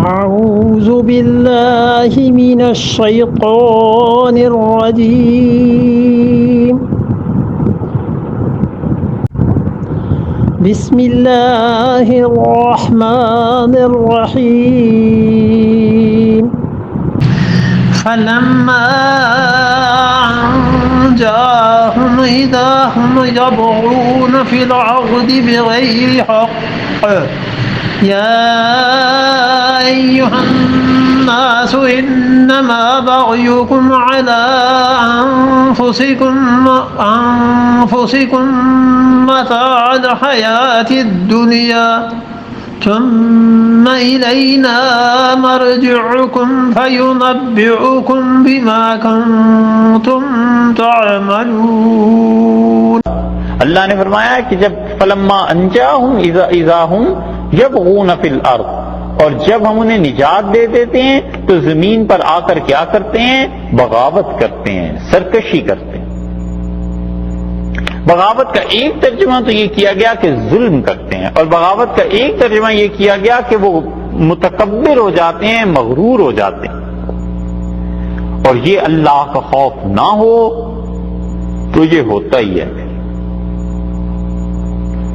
أعوذ بالله من الشيطان الرجيم بسم الله الرحمن الرحيم فلما جاءهم إذا هم يبغون في الأرض بغير حق يا أيها الناس إنما بغيكم على أنفسكم متاع الحياة الدنيا ثم إلينا مرجعكم فينبئكم بما كنتم تعملون. اللہ نے فرمایا کہ جب فلما انجاہم اذا ہم یبغون فی الارض، اور جب ہم انہیں نجات دے دیتے ہیں تو زمین پر آ کر کیا کرتے ہیں؟ بغاوت کرتے ہیں، سرکشی کرتے ہیں. بغاوت کا ایک ترجمہ تو یہ کیا گیا کہ ظلم کرتے ہیں، اور بغاوت کا ایک ترجمہ یہ کیا گیا کہ وہ متکبر ہو جاتے ہیں، مغرور ہو جاتے ہیں. اور یہ اللہ کا خوف نہ ہو تو یہ ہوتا ہی ہے.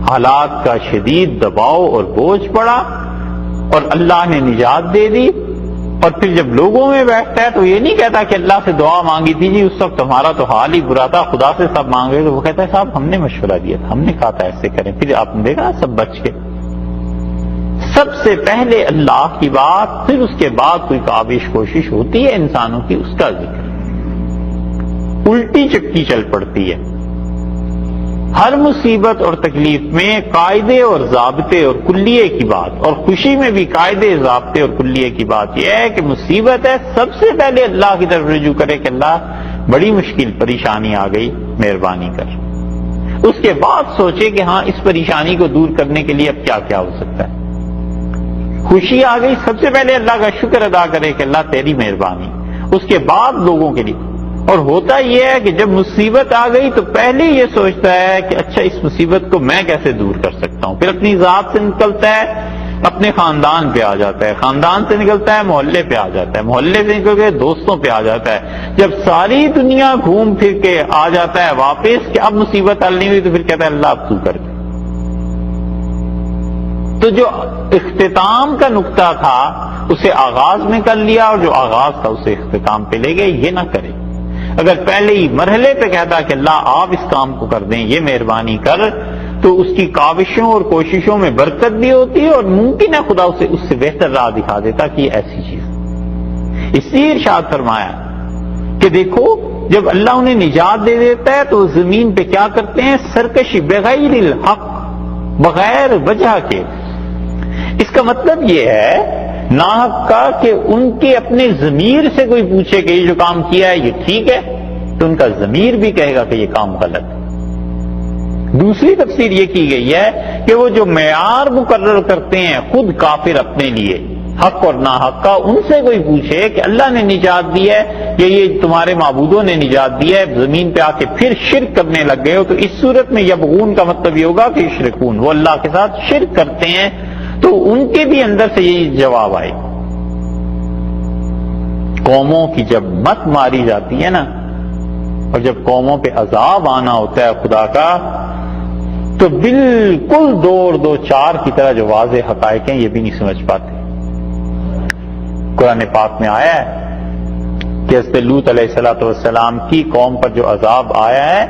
حالات کا شدید دباؤ اور بوجھ پڑا اور اللہ نے نجات دے دی، اور پھر جب لوگوں میں بیٹھتا ہے تو یہ نہیں کہتا کہ اللہ سے دعا مانگی تھی جی اس وقت ہمارا تو حال ہی برا تھا، خدا سے سب مانگ رہے، تو وہ کہتا ہے صاحب ہم نے مشورہ دیا تھا، ہم نے کہا تھا ایسے کریں، پھر آپ نے دیکھا سب بچ کے. سب سے پہلے اللہ کی بات، پھر اس کے بعد کوئی کاوش کوشش ہوتی ہے انسانوں کی، اس کا ذکر. الٹی چکی چل پڑتی ہے. ہر مصیبت اور تکلیف میں قاعدے اور ضابطے اور کلیے کی بات، اور خوشی میں بھی قاعدے، ضابطے اور کلیے کی بات یہ ہے کہ مصیبت ہے سب سے پہلے اللہ کی طرف رجوع کرے کہ اللہ بڑی مشکل پریشانی آ گئی، مہربانی کر. اس کے بعد سوچے کہ ہاں اس پریشانی کو دور کرنے کے لیے اب کیا کیا ہو سکتا ہے. خوشی آ گئی، سب سے پہلے اللہ کا شکر ادا کرے کہ اللہ تیری مہربانی. اس کے بعد لوگوں کے لیے. اور ہوتا یہ ہے کہ جب مصیبت آ گئی تو پہلے یہ سوچتا ہے کہ اچھا اس مصیبت کو میں کیسے دور کر سکتا ہوں. پھر اپنی ذات سے نکلتا ہے، اپنے خاندان پہ آ جاتا ہے، خاندان سے نکلتا ہے محلے پہ آ جاتا ہے، محلے سے نکل کے دوستوں پہ آ جاتا ہے. جب ساری دنیا گھوم پھر کے آ جاتا ہے واپس کہ اب مصیبت حل نہیں ہوئی تو پھر کہتا ہے اللہ اب تو کر دے. تو جو اختتام کا نقطہ تھا اسے آغاز میں کر لیا، اور جو آغاز تھا اسے اختتام پہ لے گئے. یہ نہ کرے. اگر پہلے ہی مرحلے پہ کہتا کہ اللہ آپ اس کام کو کر دیں، یہ مہربانی کر، تو اس کی کاوشوں اور کوششوں میں برکت بھی ہوتی ہے، اور ممکن ہے خدا اسے اس سے بہتر راہ دکھا دیتا کہ یہ ایسی چیز. اس لیے ارشاد فرمایا کہ دیکھو جب اللہ انہیں نجات دے دیتا ہے تو زمین پہ کیا کرتے ہیں؟ سرکشی، بغیر الحق، بغیر وجہ کے. اس کا مطلب یہ ہے ناحق کا کہ ان کے اپنے ضمیر سے کوئی پوچھے کہ یہ جو کام کیا ہے یہ ٹھیک ہے تو ان کا ضمیر بھی کہے گا کہ یہ کام غلط ہے. دوسری تفسیر یہ کی گئی ہے کہ وہ جو معیار مقرر کرتے ہیں خود کافر اپنے لیے، حق اور ناحق کا، ان سے کوئی پوچھے کہ اللہ نے نجات دی ہے یا یہ تمہارے معبودوں نے نجات دی ہے، زمین پہ آ کے پھر شرک کرنے لگ گئے ہو، تو اس صورت میں یبغون کا مطلب یہ ہوگا کہ یشرکون، وہ اللہ کے ساتھ شرک کرتے ہیں. تو ان کے بھی اندر سے یہی جواب آئے. قوموں کی جب مت ماری جاتی ہے نا، اور جب قوموں پہ عذاب آنا ہوتا ہے خدا کا، تو بالکل دو چار کی طرح جو واضح حقائق ہیں یہ بھی نہیں سمجھ پاتے. قرآن پاک میں آیا ہے کہ حضرت لوط علیہ السلام کی قوم پر جو عذاب آیا ہے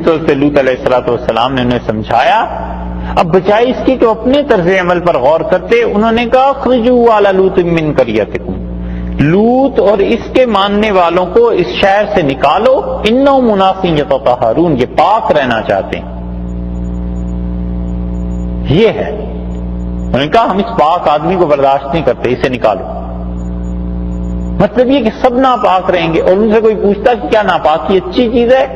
تو حضرت لوط علیہ السلام نے انہیں سمجھایا. اب بجائے اس کی کہ اپنے طرز عمل پر غور کرتے، انہوں نے کہا اخرجوا آل لوط من قریتکم، لوط اور اس کے ماننے والوں کو اس شہر سے نکالو، انہم اناس یتطہرون، یہ پاک رہنا چاہتے ہیں. یہ ہے انہوں نے کہا ہم اس پاک آدمی کو برداشت نہیں کرتے، اسے نکالو. مطلب یہ کہ سب ناپاک رہیں گے. اور ان سے کوئی پوچھتا کہ کیا ناپاکی اچھی چیز ہے؟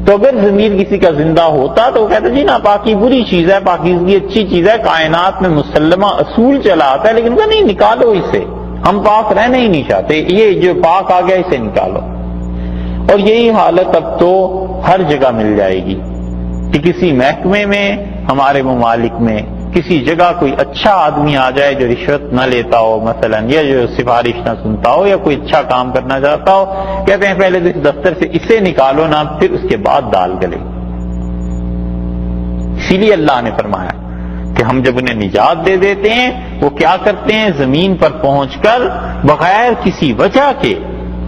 تو اگر ضمیر کسی کا زندہ ہوتا تو وہ کہتا جی ناپاکی بری چیز ہے، پاکیزگی اچھی چیز ہے، کائنات میں مسلمہ اصول چلا آتا ہے، لیکن وہ نہیں، نکالو اسے، ہم پاک رہنا ہی نہیں چاہتے، یہ جو پاک آ گیا اسے نکالو. اور یہی حالت اب تو ہر جگہ مل جائے گی کہ کسی محکمے میں، ہمارے ممالک میں کسی جگہ کوئی اچھا آدمی آ جائے جو رشوت نہ لیتا ہو مثلا، یا جو سفارش نہ سنتا ہو، یا کوئی اچھا کام کرنا چاہتا ہو، کہتے ہیں پہلے تو اس دفتر سے اسے نکالو نا، پھر اس کے بعد دال گلے. اسی لیے اللہ نے فرمایا کہ ہم جب انہیں نجات دے دیتے ہیں وہ کیا کرتے ہیں، زمین پر پہنچ کر بغیر کسی وجہ کے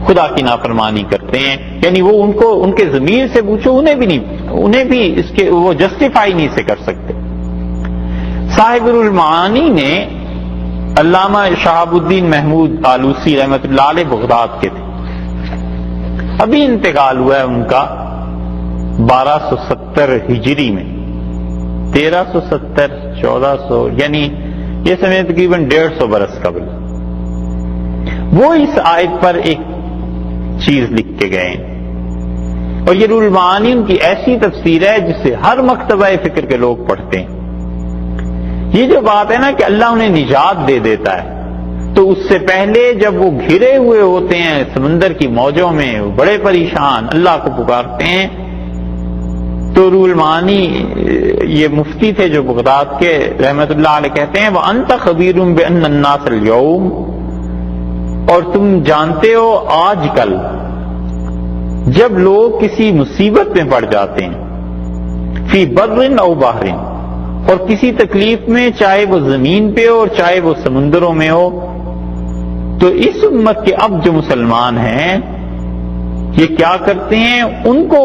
خدا کی نافرمانی کرتے ہیں. یعنی وہ ان کے ضمیر سے پوچھو، انہیں بھی اس کے وہ جسٹیفائی نہیں سے کر سکتے. صاحب المعانی نے علامہ شہاب الدین محمود آلوسی رحمۃ اللہ علیہ بغداد کے تھے، ابھی انتقال ہوا ہے ان کا 1270 ہجری میں، 1370 1400 یعنی یہ سمجھے تقریباً 150 برس قبل. وہ اس آیت پر ایک چیز لکھ کے گئے ہیں، اور یہ روح المعانی ان کی ایسی تفسیر ہے جسے ہر مکتبہ فکر کے لوگ پڑھتے ہیں. یہ جو بات ہے نا کہ اللہ انہیں نجات دے دیتا ہے، تو اس سے پہلے جب وہ گھرے ہوئے ہوتے ہیں سمندر کی موجوں میں، بڑے پریشان اللہ کو پکارتے ہیں، تو روح المعانی یہ مفتی تھے جو بغداد کے رحمت اللہ علیہ کہتے ہیں وَأَنْتَ خَبِيرٌ بِأَنَّ النَّاسَ الْيَوْمَ، اور تم جانتے ہو آج کل جب لوگ کسی مصیبت میں پڑ جاتے ہیں، فی بر او بحر، اور کسی تکلیف میں، چاہے وہ زمین پہ ہو اور چاہے وہ سمندروں میں ہو، تو اس امت کے اب جو مسلمان ہیں یہ کیا کرتے ہیں، ان کو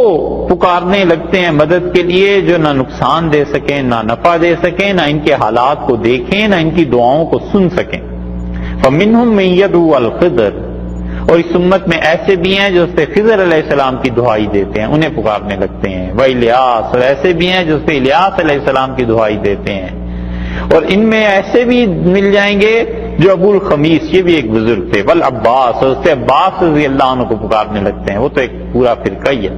پکارنے لگتے ہیں مدد کے لیے جو نہ نقصان دے سکیں، نہ نفع دے سکیں، نہ ان کے حالات کو دیکھیں، نہ ان کی دعاؤں کو سن سکیں. فَمِنْهُمْ مَن يَدْعُو الْخِضْرَ، اور اس امت میں ایسے بھی ہیں جو اس پہ خضر علیہ السلام کی دعائی دیتے ہیں، انہیں پکارنے لگتے ہیں. وَإِلْيَاسَ، اور ایسے بھی ہیں جو اس پہ الیاس علیہ السلام کی دعائی دیتے ہیں. اور ان میں ایسے بھی مل جائیں گے جو ابو الخمیس، یہ بھی ایک بزرگ تھے، والعباس، اور اس سے عباس رضی اللہ عنہ کو پکارنے لگتے ہیں، وہ تو ایک پورا فرقہ ہی ہے.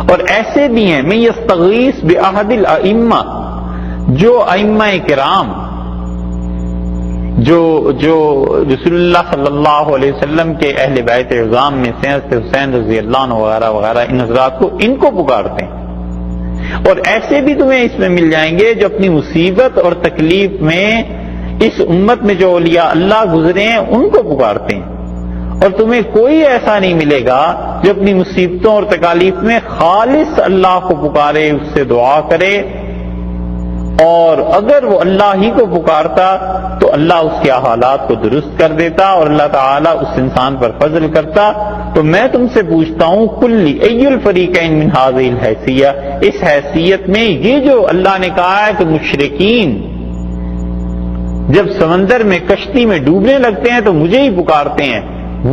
اور ایسے بھی ہیں من یستغیث بأحد الائمہ، جو ائمہ کرام جو رسول اللہ صلی اللہ علیہ وسلم کے اہل بیت اعظام میں سے حسین رضی اللہ عنہ وغیرہ وغیرہ، ان حضرات کو پکارتے ہیں. اور ایسے بھی تمہیں اس میں مل جائیں گے جو اپنی مصیبت اور تکلیف میں اس امت میں جو اولیاء اللہ گزرے ہیں ان کو پکارتے ہیں. اور تمہیں کوئی ایسا نہیں ملے گا جو اپنی مصیبتوں اور تکالیف میں خالص اللہ کو پکارے، اس سے دعا کرے، اور اگر وہ اللہ ہی کو پکارتا تو اللہ اس کے حالات کو درست کر دیتا اور اللہ تعالیٰ اس انسان پر فضل کرتا. تو میں تم سے پوچھتا ہوں کلی ای الفریقین من هذه الحیثیہ، اس حیثیت میں یہ جو اللہ نے کہا ہے کہ مشرکین جب سمندر میں کشتی میں ڈوبنے لگتے ہیں تو مجھے ہی پکارتے ہیں،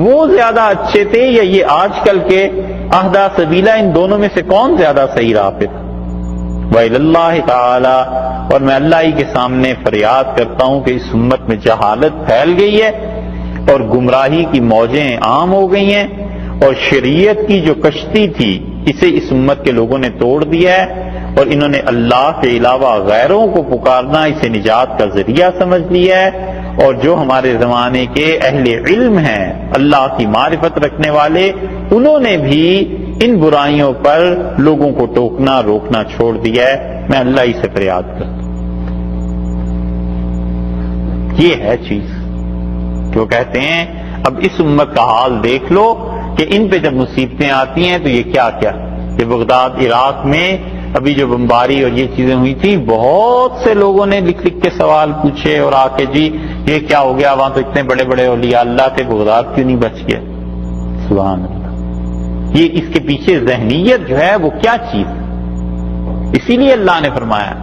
وہ زیادہ اچھے تھے یا یہ آج کل کے اہدی سبیلہ، ان دونوں میں سے کون زیادہ صحیح راہ پہ تھا؟ وَإِلَى اللَّهِ تَعَالَى، اور میں اللہ ہی کے سامنے فریاد کرتا ہوں کہ اس امت میں جہالت پھیل گئی ہے اور گمراہی کی موجیں عام ہو گئی ہیں، اور شریعت کی جو کشتی تھی اسے اس امت کے لوگوں نے توڑ دیا ہے، اور انہوں نے اللہ کے علاوہ غیروں کو پکارنا اسے نجات کا ذریعہ سمجھ لیا ہے. اور جو ہمارے زمانے کے اہل علم ہیں، اللہ کی معرفت رکھنے والے، انہوں نے بھی ان برائیوں پر لوگوں کو ٹوکنا روکنا چھوڑ دیا ہے. میں اللہ ہی سے فریاد کرتا ہوں. یہ ہے چیز کہ وہ کہتے ہیں اب اس امت کا حال دیکھ لو کہ ان پہ جب مصیبتیں آتی ہیں تو یہ کیا یہ بغداد عراق میں ابھی جو بمباری اور یہ چیزیں ہوئی تھی، بہت سے لوگوں نے لکھ کے سوال پوچھے اور آ کے جی یہ کیا ہو گیا، وہاں تو اتنے بڑے بڑے اولیاء اللہ تھے، بغداد کیوں نہیں بچ گیا؟ سبحان اللہ. یہ اس کے پیچھے ذہنیت جو ہے وہ کیا چیز ہے. اسی لیے اللہ نے فرمایا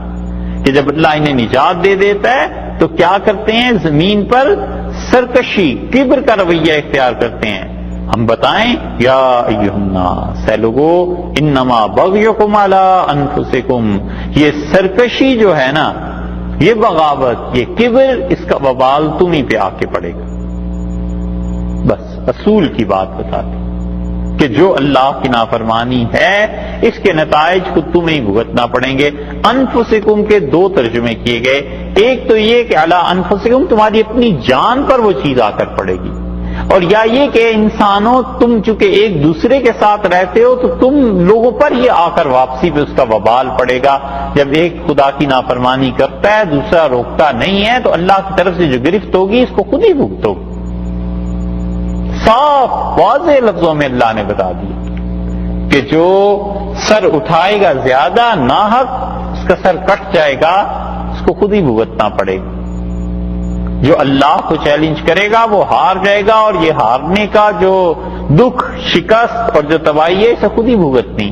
کہ جب اللہ انہیں نجات دے دیتا ہے تو کیا کرتے ہیں، زمین پر سرکشی کبر کا رویہ اختیار کرتے ہیں. ہم بتائیں یا ایھا الناس، اے لوگو، انما بغیکم علی انفسکم، یہ سرکشی جو ہے نا، یہ بغاوت، یہ کبر، اس کا وبال تمہیں پہ آ کے پڑے گا. بس اصول کی بات بتاتے کہ جو اللہ کی نافرمانی ہے اس کے نتائج خود تمہیں بھگتنا پڑیں گے. انفسکم کے دو ترجمے کیے گئے. ایک تو یہ کہ علی انفسکم، تمہاری اپنی جان پر وہ چیز آ کر پڑے گی. اور یا یہ کہ انسانوں تم چونکہ ایک دوسرے کے ساتھ رہتے ہو تو تم لوگوں پر ہی آ کر واپسی پہ اس کا وبال پڑے گا. جب ایک خدا کی نافرمانی کرتا ہے دوسرا روکتا نہیں ہے تو اللہ کی طرف سے جو گرفت ہوگی اس کو خود ہی بھگتو. صاف واضح لفظوں میں اللہ نے بتا دیا کہ جو سر اٹھائے گا زیادہ ناحق اس کا سر کٹ جائے گا، اس کو خود ہی بھگتنا پڑے گا. جو اللہ کو چیلنج کرے گا وہ ہار جائے گا، اور یہ ہارنے کا جو دکھ، شکست اور جو تباہی ہے اسے خود ہی بھگتنی.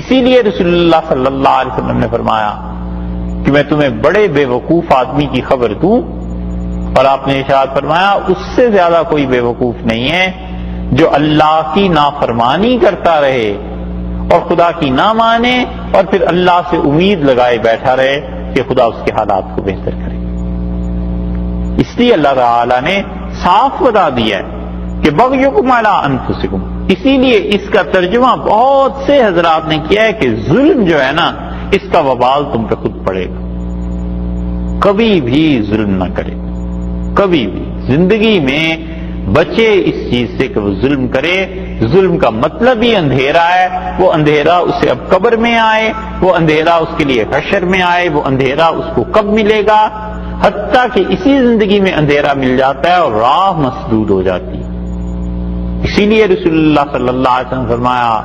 اسی لیے رسول اللہ صلی اللہ علیہ وسلم نے فرمایا کہ میں تمہیں بڑے بے وقوف آدمی کی خبر دوں، اور آپ نے ارشاد فرمایا اس سے زیادہ کوئی بے وقوف نہیں ہے جو اللہ کی نافرمانی کرتا رہے اور خدا کی نہ مانے اور پھر اللہ سے امید لگائے بیٹھا رہے کہ خدا اس کے حالات کو بہتر کرے. اس لیے اللہ تعالی نے صاف بتا دیا ہے کہ بغیکم علی انفسکم. اسی لیے اس کا ترجمہ بہت سے حضرات نے کیا ہے کہ ظلم جو ہے نا اس کا وبال تم پہ خود پڑے گا. کبھی بھی ظلم نہ کرے، کبھی بھی زندگی میں بچے اس چیز سے کہ وہ ظلم کرے. ظلم کا مطلب ہی اندھیرا ہے. وہ اندھیرا اسے اب قبر میں آئے، وہ اندھیرا اس کے لیے حشر میں آئے، وہ اندھیرا اس کو کب ملے گا؟ حتیٰ کہ اسی زندگی میں اندھیرا مل جاتا ہے اور راہ مسدود ہو جاتی ہے. اسی لیے رسول اللہ صلی اللہ علیہ وسلم نے فرمایا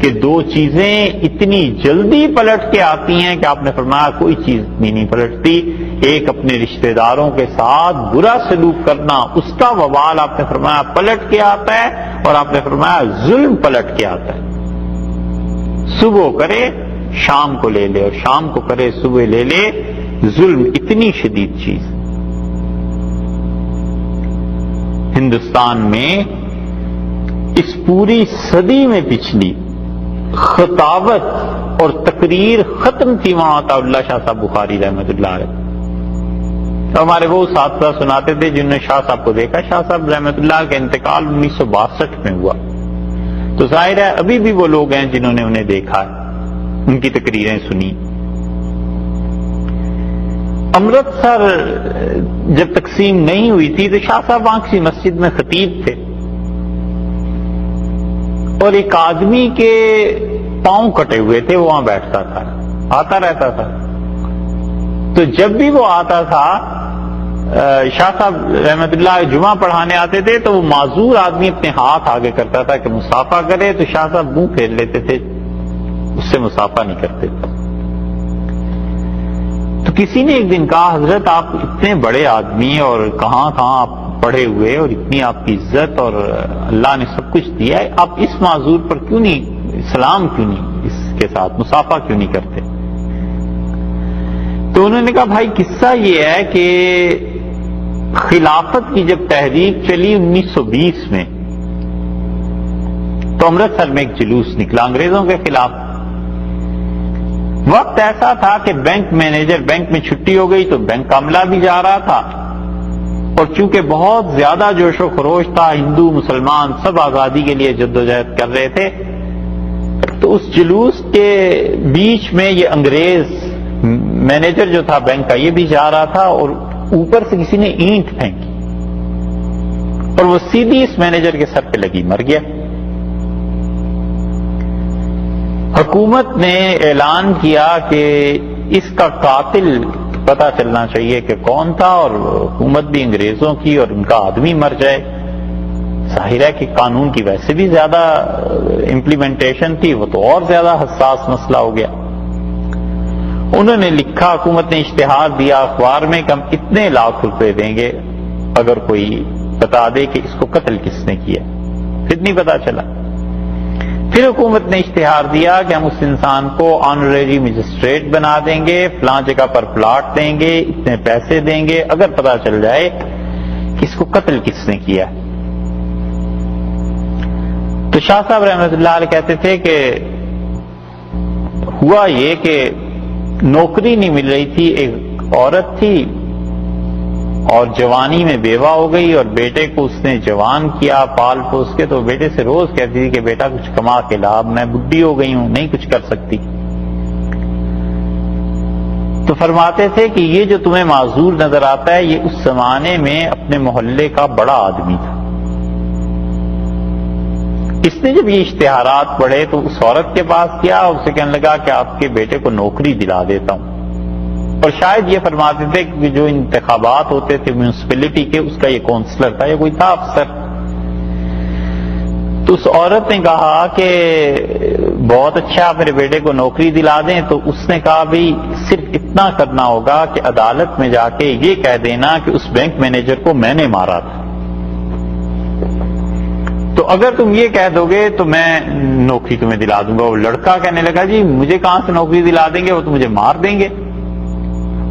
کہ دو چیزیں اتنی جلدی پلٹ کے آتی ہیں کہ آپ نے فرمایا کوئی چیز اتنی نہیں پلٹتی. ایک اپنے رشتہ داروں کے ساتھ برا سلوک کرنا، اس کا وبال آپ نے فرمایا پلٹ کے آتا ہے، اور آپ نے فرمایا ظلم پلٹ کے آتا ہے. صبح کرے شام کو لے لے، اور شام کو کرے صبح لے لے. ظلم اتنی شدید چیز. ہندوستان میں اس پوری صدی میں پچھلی خطابت اور تقریر ختم تھی وہاں عطا اللہ شاہ صاحب بخاری رحمۃ اللہ علیہ. ہمارے وہ اساتذہ سناتے تھے جنہوں نے شاہ صاحب کو دیکھا. شاہ صاحب رحمۃ اللہ کا انتقال 1962 میں ہوا، تو ظاہر ہے ابھی بھی وہ لوگ ہیں جنہوں نے انہیں دیکھا ہے، ان کی تقریریں سنی. امرتسر جب تقسیم نہیں ہوئی تھی تو شاہ صاحب وہاں کسی مسجد میں خطیب تھے، اور ایک آدمی کے پاؤں کٹے ہوئے تھے، وہ وہاں بیٹھتا تھا، آتا رہتا تھا. تو جب بھی وہ آتا تھا شاہ صاحب رحمت اللہ جمعہ پڑھانے آتے تھے تو وہ معذور آدمی اپنے ہاتھ آگے کرتا تھا کہ مصافحہ کرے، تو شاہ صاحب منہ پھیر لیتے تھے، اس سے مصافحہ نہیں کرتے تھے. تو کسی نے ایک دن کہا حضرت آپ اتنے بڑے آدمی اور کہاں کہاں آپ پڑھے ہوئے اور اتنی آپ کی عزت اور اللہ نے سب کچھ دیا ہے، آپ اس معذور پر کیوں نہیں سلام کیوں نہیں اس کے ساتھ مصافحہ کیوں نہیں کرتے؟ تو انہوں نے کہا بھائی قصہ یہ ہے کہ خلافت کی جب تحریک چلی 1920 میں تو امرتسر میں ایک جلوس نکلا انگریزوں کے خلاف. وقت ایسا تھا کہ بینک مینیجر، بینک میں چھٹی ہو گئی تو بینک کا عملہ بھی جا رہا تھا، اور چونکہ بہت زیادہ جوش و خروش تھا، ہندو مسلمان سب آزادی کے لیے جدوجہد کر رہے تھے، تو اس جلوس کے بیچ میں یہ انگریز مینیجر جو تھا بینک کا یہ بھی جا رہا تھا، اور اوپر سے کسی نے اینٹ پھینکی اور وہ سیدھی اس مینیجر کے سر پہ لگی، مر گیا. حکومت نے اعلان کیا کہ اس کا قاتل پتہ چلنا چاہیے کہ کون تھا، اور حکومت بھی انگریزوں کی اور ان کا آدمی مر جائے. ظاہر ہے کہ قانون کی ویسے بھی زیادہ امپلیمنٹیشن تھی، وہ تو اور زیادہ حساس مسئلہ ہو گیا. انہوں نے لکھا، حکومت نے اشتہار دیا اخبار میں کہ ہم اتنے لاکھ روپے دیں گے اگر کوئی بتا دے کہ اس کو قتل کس نے کیا. پھر نہیں پتا چلا. پھر حکومت نے اشتہار دیا کہ ہم اس انسان کو آنریری مجسٹریٹ بنا دیں گے، فلاں جگہ پر پلاٹ دیں گے، اتنے پیسے دیں گے اگر پتا چل جائے کہ اس کو قتل کس نے کیا. تو شاہ صاحب رحمۃ اللہ علیہ کہتے تھے کہ ہوا یہ کہ نوکری نہیں مل رہی تھی، ایک عورت تھی اور جوانی میں بیوہ ہو گئی، اور بیٹے کو اس نے جوان کیا پال پوس کے، تو بیٹے سے روز کہتی تھی کہ بیٹا کچھ کما کے لا، میں بڈھی ہو گئی ہوں نہیں کچھ کر سکتی. تو تو فرماتے تھے کہ یہ جو تمہیں معذور نظر آتا ہے یہ اس زمانے میں اپنے محلے کا بڑا آدمی تھا. اس نے جب یہ اشتہارات پڑھے تو اس عورت کے پاس گیا اور اسے کہنے لگا کہ آپ کے بیٹے کو نوکری دلا دیتا ہوں. اور شاید یہ فرماتے تھے کہ جو انتخابات ہوتے تھے میونسپلٹی کے اس کا یہ کونسلر تھا یا کوئی تھا افسر. تو اس عورت نے کہا کہ بہت اچھا میرے بیٹے کو نوکری دلا دیں. تو اس نے کہا بھی صرف اتنا کرنا ہوگا کہ عدالت میں جا کے یہ کہہ دینا کہ اس بینک مینیجر کو میں نے مارا تھا. تو اگر تم یہ کہہ دو گے تو میں نوکری تمہیں دلا دوں گا. وہ لڑکا کہنے لگا جی مجھے کہاں سے نوکری دلا دیں گے, وہ تو مجھے مار دیں گے.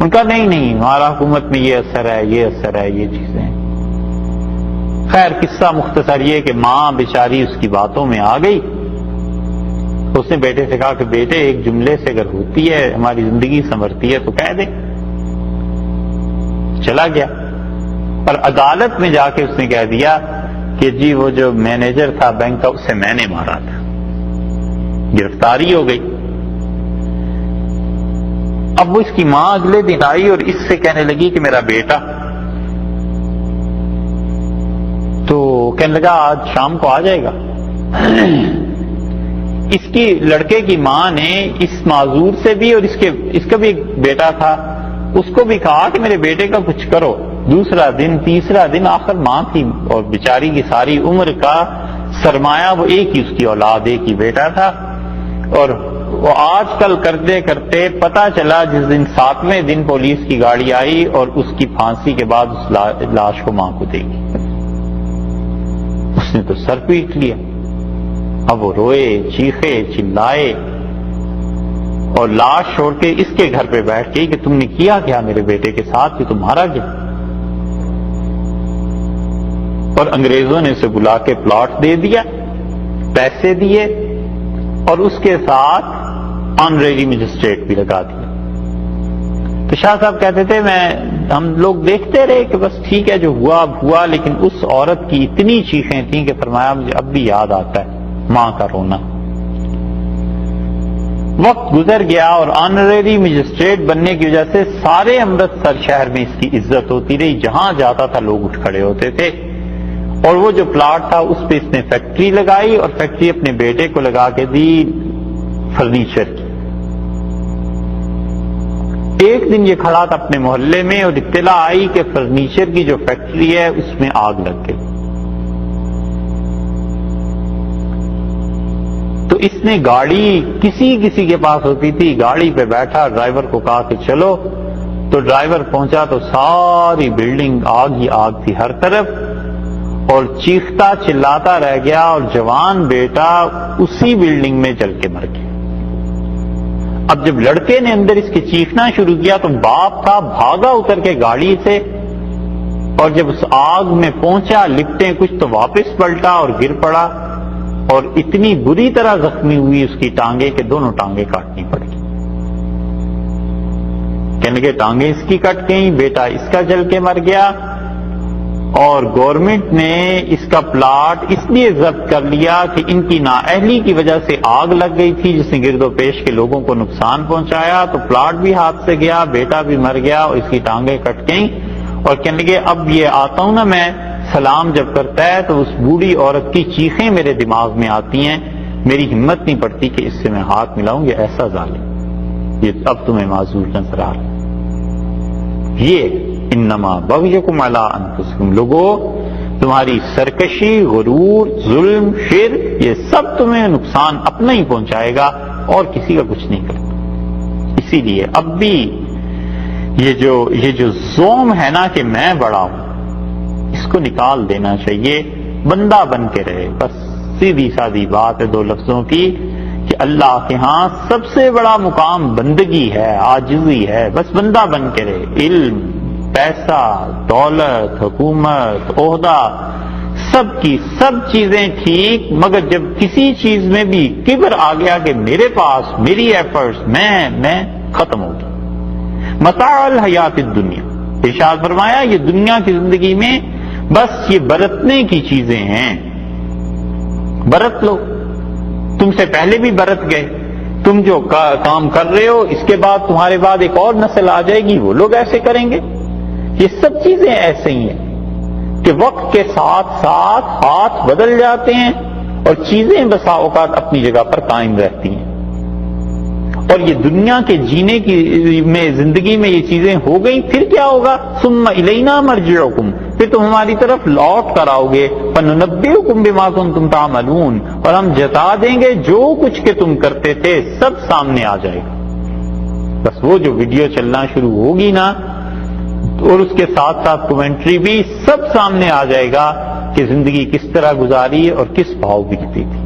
ان کا نہیں ہمارا حکومت میں یہ اثر ہے یہ اثر ہے یہ چیزیں. خیر قصہ مختصر یہ کہ ماں بیچاری اس کی باتوں میں آ گئی. اس نے بیٹے سے کہا کہ بیٹے ایک جملے سے اگر ہوتی ہے ہماری زندگی سنورتی ہے تو کہہ دے. چلا گیا اور عدالت میں جا کے اس نے کہہ دیا کہ جی وہ جو مینیجر تھا بینک کا اسے میں نے مارا تھا. گرفتاری ہو گئی. اب وہ اس کی ماں اگلے دن آئی اور اس سے کہنے لگی کہ میرا بیٹا, تو کہنے لگا آج شام کو آ جائے گا. اس کی لڑکے کی ماں نے اس معذور سے بھی اور اس کا بھی ایک بیٹا تھا اس کو بھی کہا کہ میرے بیٹے کا کچھ کرو. دوسرا دن تیسرا دن آخر ماں تھی اور بیچاری کی ساری عمر کا سرمایہ وہ ایک ہی اس کی اولاد ایک ہی بیٹا تھا. اور وہ آج کل کرتے کرتے پتا چلا جس دن 7ویں دن پولیس کی گاڑی آئی اور اس کی پھانسی کے بعد اس لاش کو ماں کو دے گی. اس نے تو سر پیٹ لیا. اب وہ روئے چیخے چلائے اور لاش چھوڑ کے اس کے گھر پہ بیٹھ گئی کہ تم نے کیا کیا میرے بیٹے کے ساتھ کہ تمہارا کیا. اور انگریزوں نے اسے بلا کے پلاٹ دے دیا, پیسے دیے اور اس کے ساتھ آنریری مجسٹریٹ بھی لگا دیا. تو شاہ صاحب کہتے تھے ہم لوگ دیکھتے رہے کہ بس ٹھیک ہے جو ہوا اب ہوا, لیکن اس عورت کی اتنی چیخیں تھیں کہ فرمایا مجھے اب بھی یاد آتا ہے ماں کا رونا. وقت گزر گیا اور آنریری مجسٹریٹ بننے کی وجہ سے سارے امرتسر شہر میں اس کی عزت ہوتی رہی. جہاں جاتا تھا لوگ اٹھ کھڑے ہوتے تھے. اور وہ جو پلاٹ تھا اس پہ اس نے فیکٹری لگائی اور فیکٹری اپنے بیٹے کو لگا کے دی فرنیچر کی. ایک دن یہ کھڑا تھا اپنے محلے میں اور اطلاع آئی کہ فرنیچر کی جو فیکٹری ہے اس میں آگ لگ گئی. تو اس نے گاڑی کسی کے پاس ہوتی تھی گاڑی پہ بیٹھا, ڈرائیور کو کہا کہ چلو. تو ڈرائیور پہنچا تو ساری بلڈنگ آگ ہی آگ تھی ہر طرف اور چیختا چلاتا رہ گیا اور جوان بیٹا اسی بلڈنگ میں جل کے مر گیا. اب جب لڑکے نے اندر اس کے چیخنا شروع کیا تو باپ تھا بھاگا اتر کے گاڑی سے اور جب اس آگ میں پہنچا لپٹیں کچھ تو واپس پلٹا اور گر پڑا اور اتنی بری طرح زخمی ہوئی اس کی ٹانگیں کہ دونوں ٹانگیں کاٹنی پڑ گئی. کہنے کے ٹانگیں اس کی کٹ گئیں, بیٹا اس کا جل کے مر گیا. اور گورنمنٹ نے اس کا پلاٹ اس لیے ضبط کر لیا کہ ان کی نااہلی کی وجہ سے آگ لگ گئی تھی جس نے گرد و پیش کے لوگوں کو نقصان پہنچایا. تو پلاٹ بھی ہاتھ سے گیا, بیٹا بھی مر گیا اور اس کی ٹانگیں کٹ گئیں. اور کہنے لگے اب یہ آتا ہوں نا میں سلام جب کرتا ہے تو اس بوڑھی عورت کی چیخیں میرے دماغ میں آتی ہیں, میری ہمت نہیں پڑتی کہ اس سے میں ہاتھ ملاؤں. یہ ایسا ظالم, یہ اب تمہیں معذور نظر آ رہا ہے. یہ انما بغیکم علی انفسکم, لوگوں تمہاری سرکشی غرور ظلم شرک یہ سب تمہیں نقصان اپنا ہی پہنچائے گا اور کسی کا کچھ نہیں کرتا. اسی لیے اب بھی یہ جو زوم ہے نا کہ میں بڑا ہوں اس کو نکال دینا چاہیے. بندہ بن کے رہے. بس سیدھی سادی بات ہے 2 لفظوں کی کہ اللہ کے ہاں سب سے بڑا مقام بندگی ہے, عاجزی ہے. بس بندہ بن کے رہے. علم پیسہ دولت حکومت عہدہ سب کی سب چیزیں ٹھیک, مگر جب کسی چیز میں بھی کبر آ گیا کہ میرے پاس میری ایفرٹس میں ختم ہو گیا. متاع الحیات الدنیا, ارشاد فرمایا یہ دنیا کی زندگی میں بس یہ برتنے کی چیزیں ہیں. برت لو, تم سے پہلے بھی برت گئے, تم جو کام کر رہے ہو اس کے بعد تمہارے بعد ایک اور نسل آ جائے گی، وہ لوگ ایسے کریں گے۔ یہ سب چیزیں ایسے ہی ہیں کہ وقت کے ساتھ ساتھ ہاتھ بدل جاتے ہیں اور چیزیں بسا اوقات اپنی جگہ پر قائم رہتی ہیں۔ اور یہ دنیا کے جینے کی میں زندگی میں یہ چیزیں ہو گئیں، پھر کیا ہوگا؟ ثم الینا مرجعکم، پھر تم ہماری طرف لوٹ کر آؤ گے، فننبئکم بما کنتم تعملون، اور ہم جتا دیں گے جو کچھ کہ تم کرتے تھے سب سامنے آ جائے گا۔ بس وہ جو ویڈیو چلنا شروع ہوگی نا، اور اس کے ساتھ ساتھ کومنٹری بھی، سب سامنے آ جائے گا کہ زندگی کس طرح گزاری اور کس بھاؤ بکتی تھی۔